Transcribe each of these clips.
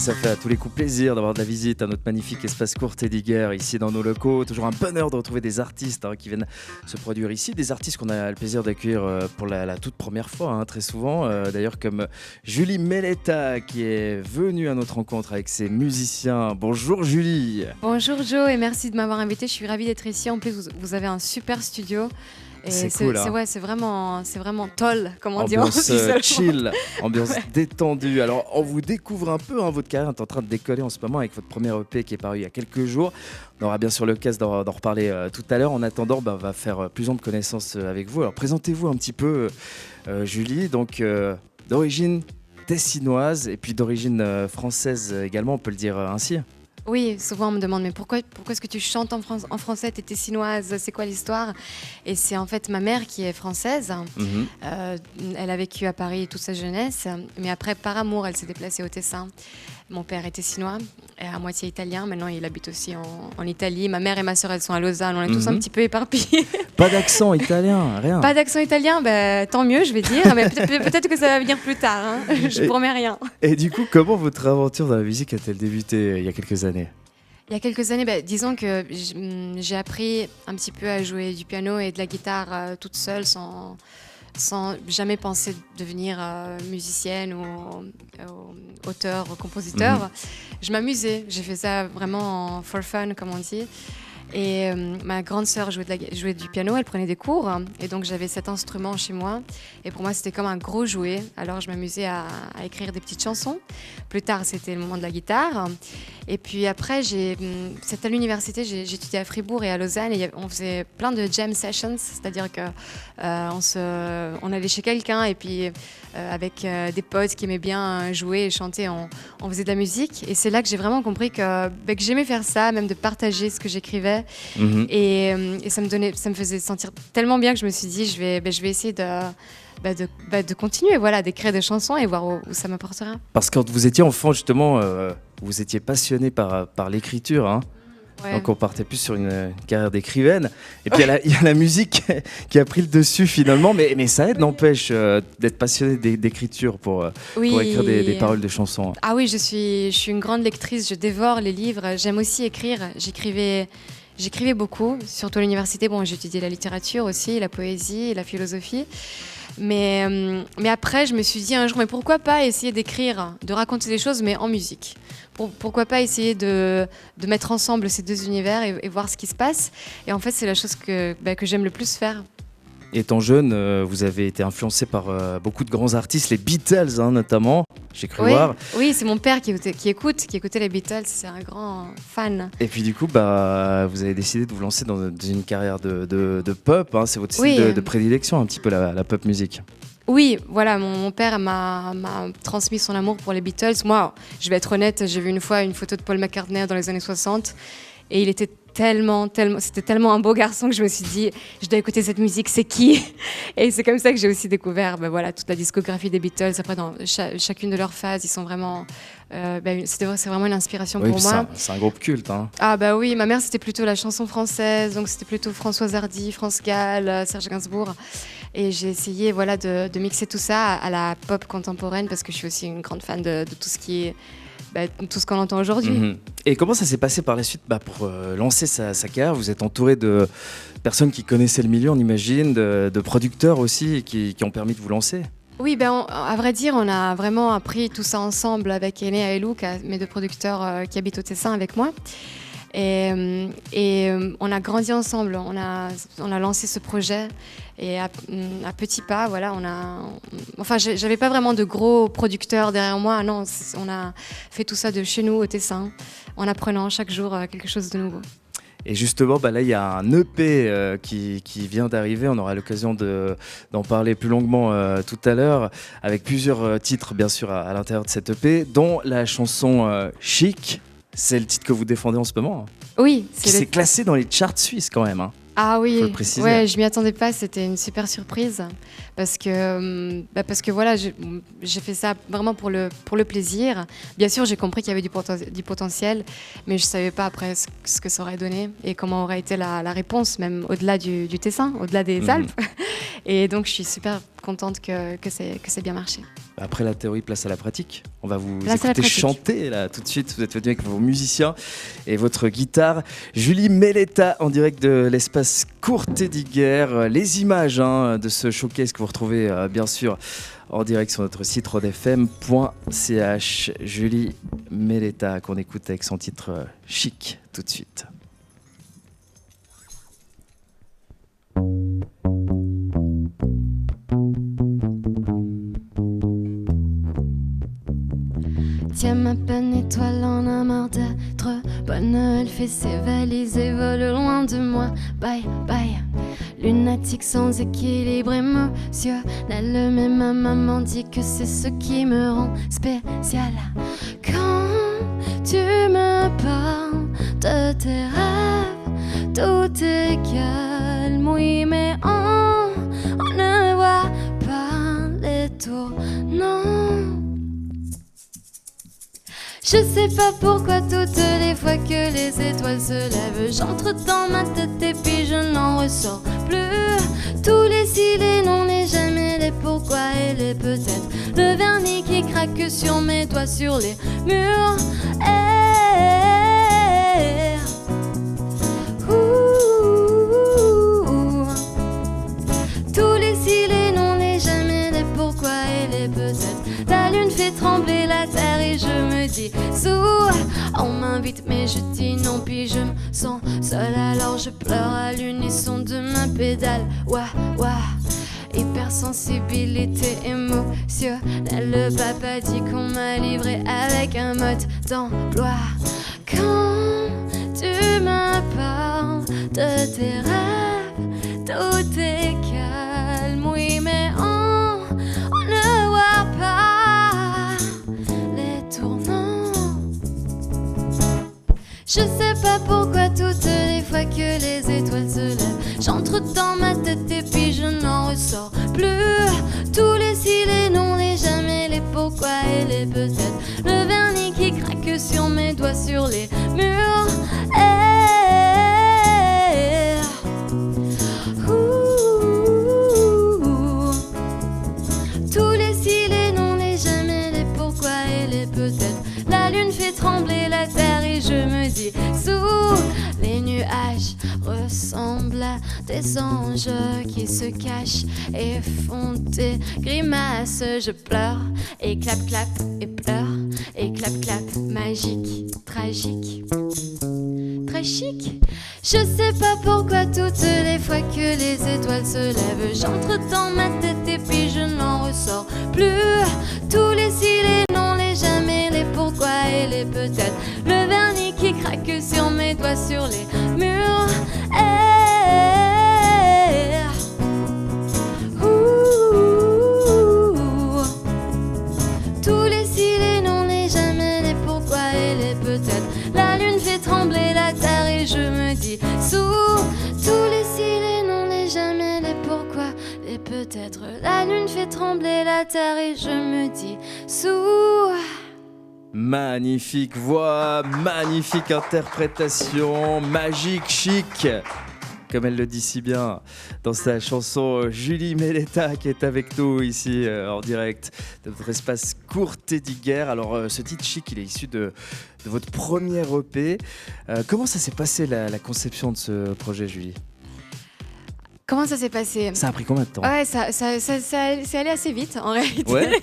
ça fait à tous les coups plaisir d'avoir de la visite à notre magnifique espace court Teddy ici dans nos locaux. Toujours un bonheur de retrouver des artistes qui viennent se produire ici, des artistes qu'on a le plaisir d'accueillir pour la toute première fois, très souvent. D'ailleurs comme Julie Melletta qui est venue à notre rencontre avec ses musiciens. Bonjour Julie. Bonjour Joe et merci de m'avoir invité. Je suis ravie d'être ici. En plus vous avez un super studio. Et c'est cool, hein. C'est vraiment toll, comme on dit en Ambiance Suisse. chill, ambiance détendue. Alors, on vous découvre un peu, votre carrière est en train de décoller en ce moment avec votre premier EP qui est paru il y a quelques jours. On aura bien sûr l'occasion d'en reparler tout à l'heure. En attendant, on va faire plus ample connaissance avec vous. Alors, présentez-vous un petit peu, Julie. Donc, d'origine tessinoise et puis d'origine française également, on peut le dire ainsi. Oui, souvent on me demande mais pourquoi est-ce que tu chantes en français, t'es tessinoise, c'est quoi l'histoire? Et c'est en fait ma mère qui est française. Elle a vécu à Paris toute sa jeunesse, mais après par amour elle s'est déplacée au Tessin. Mon père est tessinois, et à moitié italien, maintenant il habite aussi en Italie. Ma mère et ma sœur elles sont à Lausanne, on est tous un petit peu éparpillés. Pas d'accent italien, rien. Pas d'accent italien, tant mieux je vais dire, mais peut-être que ça va venir plus tard, je promets rien. Et du coup, comment votre aventure dans la musique a-t-elle débuté il y a quelques années ? Il y a quelques années, disons que j'ai appris un petit peu à jouer du piano et de la guitare toute seule, sans jamais penser devenir musicienne ou auteur ou compositeur. Je m'amusais, j'ai fait ça vraiment for fun, comme on dit. Et ma grande sœur jouait du piano, elle prenait des cours, et donc j'avais cet instrument chez moi. Et pour moi, c'était comme un gros jouet. Alors je m'amusais à écrire des petites chansons. Plus tard, c'était le moment de la guitare. Et puis après, c'était à l'université, j'ai étudié à Fribourg et à Lausanne, et on faisait plein de jam sessions, c'est-à-dire que on allait chez quelqu'un et puis avec des potes qui aimaient bien jouer et chanter, on faisait de la musique. Et c'est là que j'ai vraiment compris que j'aimais faire ça, même de partager ce que j'écrivais. Et ça me faisait sentir tellement bien que je me suis dit, je vais essayer de continuer, d'écrire des chansons et voir où ça m'apportera. Parce que quand vous étiez enfant, justement, vous étiez passionné par l'écriture, hein. Ouais. Donc on partait plus sur une carrière d'écrivaine. Et puis il y a la musique qui a pris le dessus finalement, mais ça aide, n'empêche, d'être passionné d'écriture pour écrire des paroles de chansons. Ah oui, je suis une grande lectrice, je dévore les livres, j'aime aussi écrire. J'écrivais beaucoup, surtout à l'université. Bon, j'ai étudié la littérature aussi, la poésie, la philosophie. Mais après, je me suis dit un jour, mais pourquoi pas essayer d'écrire, de raconter des choses, mais en musique? Pourquoi pas essayer de mettre ensemble ces deux univers et voir ce qui se passe? Et en fait, c'est la chose que j'aime le plus faire. Étant jeune, vous avez été influencé par beaucoup de grands artistes, les Beatles notamment, j'ai cru voir. Oui, c'est mon père qui écoutait les Beatles, c'est un grand fan. Et puis du coup, vous avez décidé de vous lancer dans une carrière de pop, c'est votre style de prédilection un petit peu la pop musique. Oui, voilà, mon père m'a transmis son amour pour les Beatles. Moi, je vais être honnête, j'ai vu une fois une photo de Paul McCartney dans les années 60 et il était c'était tellement un beau garçon que je me suis dit, je dois écouter cette musique, c'est qui? Et c'est comme ça que j'ai aussi découvert toute la discographie des Beatles. Après, dans chacune de leurs phases, ils sont vraiment... c'est vraiment une inspiration pour moi. C'est un groupe culte. Ah bah oui, ma mère, c'était plutôt la chanson française, donc c'était plutôt Françoise Hardy, France Gall, Serge Gainsbourg. Et j'ai essayé de mixer tout ça à la pop contemporaine parce que je suis aussi une grande fan de tout ce qui est... tout ce qu'on entend aujourd'hui. Et comment ça s'est passé par la suite pour lancer sa carrière? Vous êtes entouré de personnes qui connaissaient le milieu, on imagine, de producteurs aussi qui ont permis de vous lancer? Oui, à vrai dire, on a vraiment appris tout ça ensemble avec Aîné et Luc, mes deux producteurs qui habitent au Tessin avec moi. Et on a grandi ensemble, on a lancé ce projet et à petits pas, j'avais pas vraiment de gros producteurs derrière moi, non, on a fait tout ça de chez nous au Tessin, en apprenant chaque jour quelque chose de nouveau. Et justement, là, il y a un EP qui vient d'arriver. On aura l'occasion d'en parler plus longuement tout à l'heure, avec plusieurs titres, bien sûr, à l'intérieur de cet EP, dont la chanson Chic. C'est le titre que vous défendez en ce moment. Oui. C'est classé dans les charts suisses quand même. Ah oui, faut le préciser. Ouais, je m'y attendais pas, c'était une super surprise. parce que voilà, j'ai fait ça vraiment pour le plaisir. Bien sûr, j'ai compris qu'il y avait du potentiel, mais je savais pas après ce que ça aurait donné et comment aurait été la réponse, même au-delà du Tessin, au-delà des Alpes. Et donc, je suis super contente que c'est bien marché. Après la théorie, place à la pratique. On va vous écouter chanter là tout de suite. Vous êtes venu avec vos musiciens et votre guitare. Julie Méleta en direct de l'espace Courtédiguer. Les images de ce showcase que vous retrouvez bien sûr en direct sur notre site rodefm.ch. Julie Méleta qu'on écoute avec son titre Chic tout de suite. Tiens ma peine étoile en a marre d'être bonne. Elle fait ses valises et vole loin de moi. Bye bye. Lunatique sans équilibre émotionnel. Mais ma maman dit que c'est ce qui me rend spécial. Quand tu me parles de tes rêves, tout est calme. Oui mais on ne voit pas les tournants. Je sais pas pourquoi toutes les fois que les étoiles se lèvent, j'entre dans ma tête et puis je n'en ressors plus. Tous les si, les non, les jamais, les pourquoi et les peut-être. Le vernis qui craque sur mes doigts sur les murs. Tous les si, les non, les jamais, les pourquoi et les peut-être. La lune fait trembler la terre et je me dis on m'invite mais je dis non puis je me sens seule. Alors je pleure à l'unisson de ma pédale. Ouah ouah. Hypersensibilité émotionnelle. Le papa dit qu'on m'a livré avec un mode d'emploi. Quand tu me parles de tes rêves, tout est calme. Oui mais on ne voit pas les tournants. Je sais pas pourquoi toutes les fois que les étoiles se lèvent, j'entre dans ma tête et puis je n'en ressors plus. Tous les si, les non, les jamais, les pourquoi et les peut-être. Le vernis qui craque sur mes doigts sur les murs. Tous les si, les non, les jamais, les pourquoi et les peut-être. La lune fait trembler la terre et je me dis sous les nuages ressemblent à des anges qui se cachent et font des grimaces. Je pleure et clap clap et pleure et clap clap. Magique, tragique, très chic. Je sais pas pourquoi toutes les fois que les étoiles se lèvent, j'entre dans ma tête et puis je n'en ressors plus. Tous les si, les non, les jamais, les pourquoi et les peut-être. Le vernis qui craque sur mes doigts sur les murs. Tous les si, les non, les jamais, les pourquoi et les peut-être. La lune fait trembler la terre et je me dis sous. Tous les si, les non, les jamais, les pourquoi et peut-être. La lune fait trembler la terre et je me dis sous. Magnifique voix, magnifique interprétation, magique, chic, comme elle le dit si bien dans sa chanson. Julie Méleta qui est avec nous ici en direct de notre espace Courtédiguer. Alors ce titre chic, il est issu de votre premier EP. Comment ça s'est passé la conception de ce projet, Julie ? Comment ça s'est passé ? Ça a pris combien de temps ? Ouais, c'est allé assez vite en réalité. Ouais.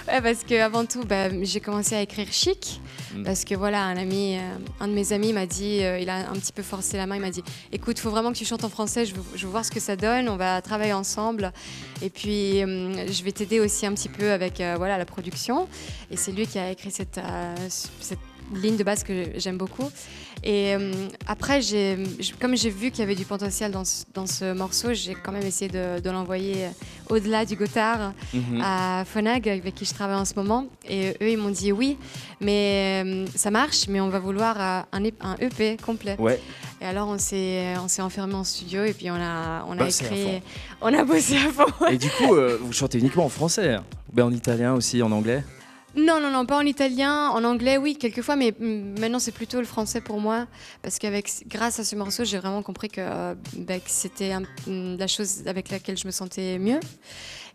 Ouais, parce qu'avant tout, j'ai commencé à écrire chic. Parce que voilà, un de mes amis m'a dit, il a un petit peu forcé la main, il m'a dit écoute, il faut vraiment que tu chantes en français, je veux voir ce que ça donne, on va travailler ensemble. Et puis, je vais t'aider aussi un petit peu avec la production. Et c'est lui qui a écrit cette ligne de base que j'aime beaucoup. Et après, comme j'ai vu qu'il y avait du potentiel dans ce morceau, j'ai quand même essayé de l'envoyer au-delà du Gothard à Phonag, avec qui je travaille en ce moment. Et eux, ils m'ont dit oui, mais ça marche, mais on va vouloir un EP complet. Ouais. Et alors on s'est enfermé en studio et puis on a Bossé écrit, on a bossé à fond. Et du coup, vous chantez uniquement en français, ou bien en italien aussi, en anglais? Non, pas en italien, en anglais oui quelquefois, mais maintenant c'est plutôt le français pour moi parce grâce à ce morceau j'ai vraiment compris que c'était la chose avec laquelle je me sentais mieux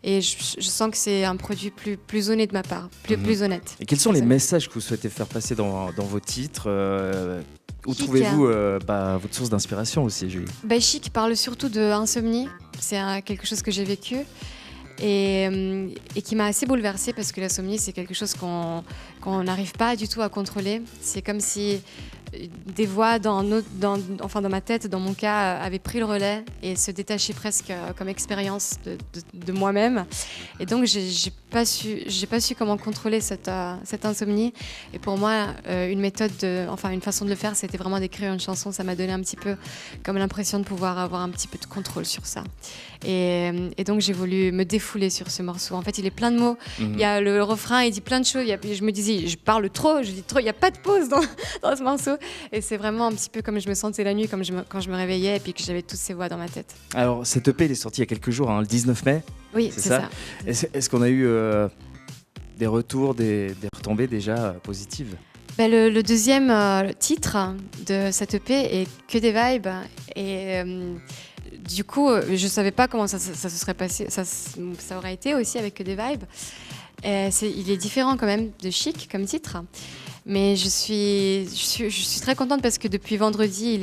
et je sens que c'est un produit plus honnête de ma part, plus honnête. Et quels sont les messages que vous souhaitez faire passer dans vos titres? Où trouvez-vous votre source d'inspiration aussi, Julie? Chic parle surtout de insomnie, c'est quelque chose que j'ai vécu. Et qui m'a assez bouleversée parce que l'insomnie c'est quelque chose qu'on n'arrive pas du tout à contrôler. C'est comme si des voix dans ma tête, dans mon cas, avaient pris le relais et se détachaient presque comme expérience de moi-même. Et donc j'ai pas su comment contrôler cette insomnie. Et pour moi, une façon de le faire, c'était vraiment d'écrire une chanson. Ça m'a donné un petit peu comme l'impression de pouvoir avoir un petit peu de contrôle sur ça. Et donc j'ai voulu me défouler sur ce morceau. En fait, il est plein de mots. Il y a le refrain, il dit plein de choses. Je me disais, je parle trop, je dis trop. Il n'y a pas de pause dans ce morceau. Et c'est vraiment un petit peu comme je me sentais la nuit, quand je me réveillais et puis que j'avais toutes ces voix dans ma tête. Alors, cette EP, il est sorti il y a quelques jours, le 19 mai. Oui, c'est ça. Est-ce qu'on a eu des retours, des retombées déjà positives? Le deuxième titre de cette EP est Que des vibes. Et du coup, je ne savais pas comment ça se serait passé. Ça aurait été aussi avec Que des vibes. Il est différent quand même de Chic comme titre. Mais je suis très contente parce que depuis vendredi,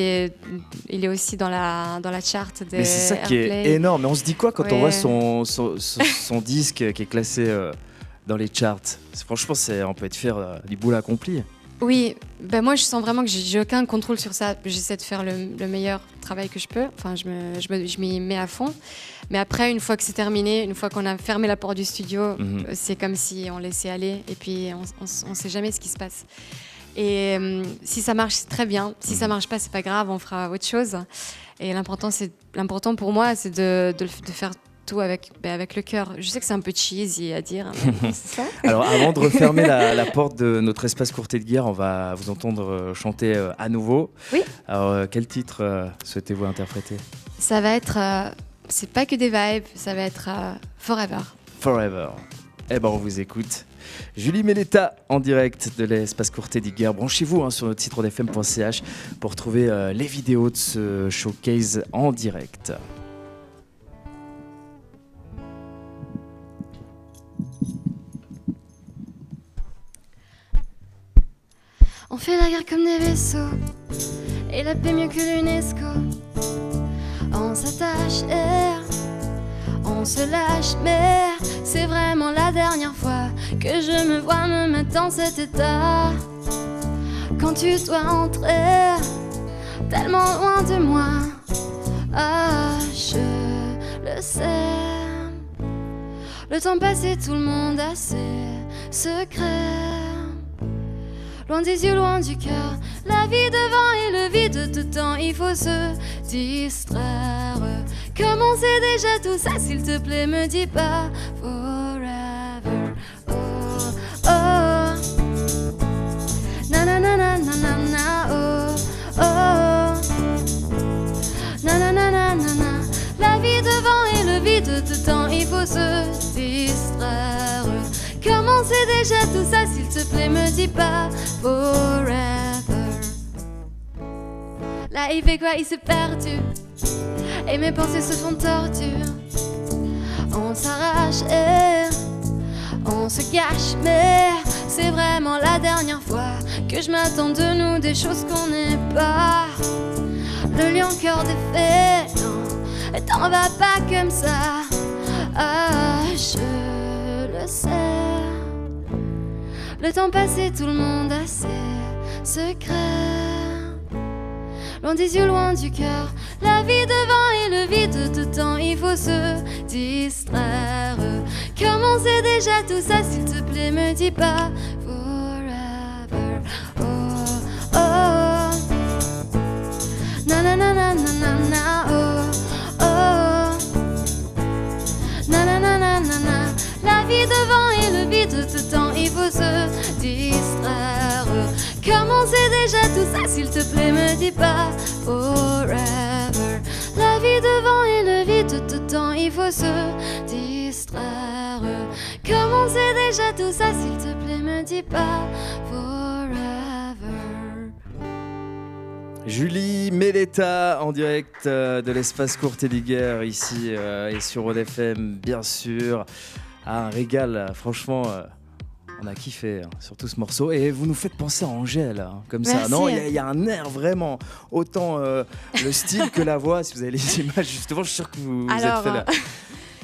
il est aussi dans la chart de Mais c'est ça qui est énorme. Mais on se dit quoi quand on voit son disque qui est classé dans les charts? Franchement, on peut être fier du boulot accompli. Oui, moi je sens vraiment que j'ai aucun contrôle sur ça. J'essaie de faire le meilleur travail que je peux. Enfin, je m'y mets à fond. Mais après, une fois que c'est terminé, une fois qu'on a fermé la porte du studio, c'est comme si on laissait aller et puis on ne sait jamais ce qui se passe. Et si ça marche, c'est très bien. Si ça marche pas, c'est pas grave, on fera autre chose. Et l'important pour moi, c'est de faire tout avec le cœur. Je sais que c'est un peu cheesy à dire, mais c'est ça. Alors, avant de refermer la porte de notre espace Courtier de Guerre, on va vous entendre chanter à nouveau. Oui. Alors, quel titre souhaitez-vous interpréter? Ça va être... c'est pas que des vibes, ça va être Forever. Forever. Eh ben, on vous écoute. Julie Méleta en direct de l'espace Courtier de Guerre. Branchez-vous sur notre site rodefm.ch pour trouver les vidéos de ce showcase en direct. On fait la guerre comme des vaisseaux et la paix mieux que l'UNESCO. On s'attache et on se lâche, mais c'est vraiment la dernière fois que je me vois me mettre dans cet état. Quand tu dois entrer tellement loin de moi, je le sais. Le temps passé, tout le monde a ses secrets. Loin des yeux, loin du cœur, la vie devant et le vide de temps, il faut se distraire. Comme on sait déjà tout ça, s'il te plaît, me dis pas forever. Oh, oh. Na na na na na na na, oh, oh. Na na na na na na. La vie devant et le vide de temps, il faut se distraire. Comme on sait déjà tout ça, s'il te plaît, me dis pas forever. Là, il fait quoi? Il s'est perdu et mes pensées se font torture. On s'arrache et on se gâche, mais c'est vraiment la dernière fois que je m'attends de nous des choses qu'on n'est pas. Le lion cœur défait, non, t'en vas pas comme ça. Je le sais. Le temps passé, tout le monde a ses secrets. Loin des yeux, loin du cœur, la vie devant et le vide de temps, il faut se distraire. Comme on sait déjà tout ça, s'il te plaît, me dis pas forever. Oh, oh. Na na na na na na na, oh, oh. Na na na na na na. La vie devant et le vide de temps, il faut se distraire. Comment c'est déjà tout ça, s'il te plaît, me dis pas forever. La vie devant une vie tout autant, il faut se distraire. Comment c'est déjà tout ça, s'il te plaît, me dis pas forever. Julie Méleta en direct de l'espace Courtédiguer ici et sur Rhône FM, bien sûr. Ah, un régal, franchement. On a kiffé, hein, surtout ce morceau. Et vous nous faites penser à Angèle, hein, comme Merci. ça. Non, il y a un air vraiment, autant le style que la voix. Si vous avez les images, justement, je suis sûr que vous êtes fait là.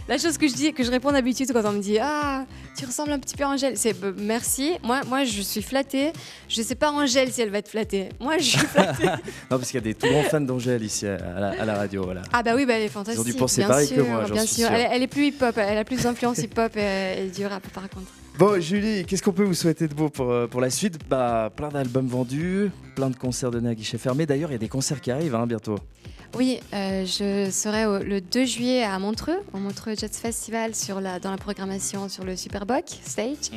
La chose que je réponds d'habitude quand on me dit ah tu ressembles un petit peu à Angèle, c'est merci. Moi je suis flattée. Je sais pas Angèle si elle va être flattée. Moi je suis flattée. Non, parce qu'il y a des tout grands fans d'Angèle ici à la radio, voilà. Ah bah oui, bah elle est fantastique. Ils ont dû penser bien pareil sûr, que moi, j'en bien suis sûr. sûr. Elle est plus hip-hop, elle a plus d'influence hip-hop et du rap par contre. Bon, Julie, qu'est-ce qu'on peut vous souhaiter de beau pour la suite? Bah, plein d'albums vendus, plein de concerts donnés à guichet fermé. D'ailleurs, il y a des concerts qui arrivent bientôt. Oui, je serai le 2 juillet à Montreux, au Montreux Jazz Festival dans la programmation sur le Superboc Stage.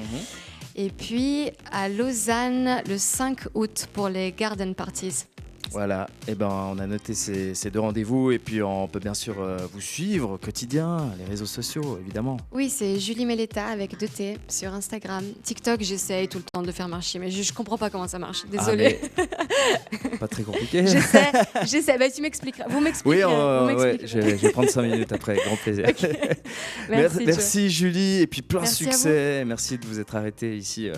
Et puis à Lausanne le 5 août pour les Garden Parties. Voilà, et ben on a noté ces deux rendez-vous et puis on peut bien sûr vous suivre au quotidien, les réseaux sociaux évidemment. Oui, c'est Julie Méleta avec 2 T sur Instagram. TikTok, j'essaye tout le temps de faire marcher, mais je comprends pas comment ça marche. Désolée. Pas très compliqué. J'essaie. Bah, tu m'expliqueras. Vous m'expliquez. Oui, ouais, je vais prendre 5 minutes après, grand plaisir. Okay. Merci Julie, et puis plein Merci succès. Merci de vous être arrêté ici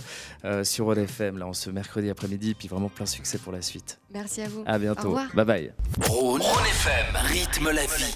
sur Rhône FM, là, en ce mercredi après-midi, puis vraiment plein succès pour la suite. Merci à vous. À bientôt. Au revoir. Bye bye. Rhône FM, rythme la vie.